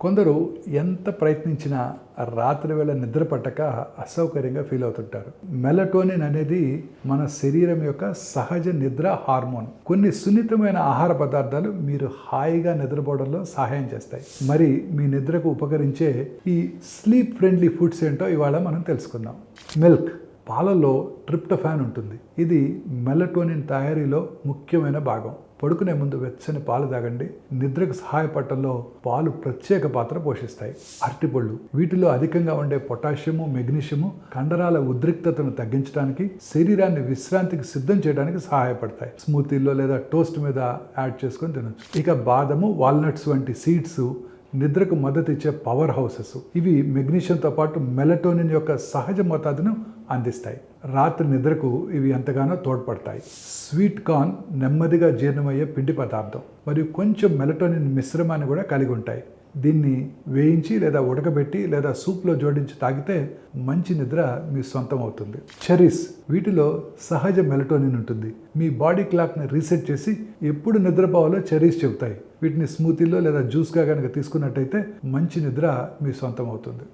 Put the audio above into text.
కొందరు ఎంత ప్రయత్నించినా రాత్రి వేళ నిద్ర పట్టక అసౌకర్యంగా ఫీల్ అవుతుంటారు. మెలటోనిన్ అనేది మన శరీరం యొక్క సహజ నిద్ర హార్మోన్. కొన్ని సున్నితమైన ఆహార పదార్థాలు మీరు హాయిగా నిద్రపోవడంలో సహాయం చేస్తాయి. మరి మీ నిద్రకు ఉపకరించే ఈ స్లీప్ ఫ్రెండ్లీ ఫుడ్స్ ఏంటో ఇవాళ మనం తెలుసుకుందాం. మిల్క్, పాలలో ట్రిప్టోఫాన్ ఉంటుంది. ఇది మెలటోనిన్ తయారీలో ముఖ్యమైన భాగం. పడుకునే ముందు వెచ్చని పాలు తాగండి. నిద్రకు సహాయపడటంలో పాలు ప్రత్యేక పాత్ర పోషిస్తాయి. అరటిపళ్ళు, వీటిలో అధికంగా ఉండే పొటాషియము, మెగ్నీషియము కండరాల ఉద్రిక్తతను తగ్గించడానికి, శరీరాన్ని విశ్రాంతికి సిద్ధం చేయడానికి సహాయపడతాయి. స్మూతీల్లో లేదా టోస్ట్ మీద యాడ్ చేసుకొని తినొచ్చు. ఇక బాదము, వాల్నట్స్ వంటి సీడ్స్ నిద్రకు మద్దతు ఇచ్చే పవర్ హౌసెస్. ఇవి మెగ్నీషియంతో పాటు మెలటోనిన్ యొక్క సహజ మోతాదును అందిస్తాయి. రాత్రి నిద్రకు ఇవి ఎంతగానో తోడ్పడతాయి. స్వీట్ కార్న్ నెమ్మదిగా జీర్ణమయ్యే పిండి పదార్థం మరియు కొంచెం మెలటోనిన్ మిశ్రమాన్ని కూడా కలిగి ఉంటాయి. దీన్ని వేయించి లేదా ఉడకబెట్టి లేదా సూప్లో జోడించి తాగితే మంచి నిద్ర మీ సొంతం అవుతుంది. చెర్రీస్, వీటిలో సహజ మెలటోనిన్ ఉంటుంది. మీ బాడీ క్లాక్ని రీసెట్ చేసి ఎప్పుడు నిద్రపోవాలో చెర్రీస్ చెబుతాయి. వీటిని స్మూతీలో లేదా జ్యూస్గా కనుక తీసుకున్నట్టయితే మంచి నిద్ర మీ సొంతం అవుతుంది.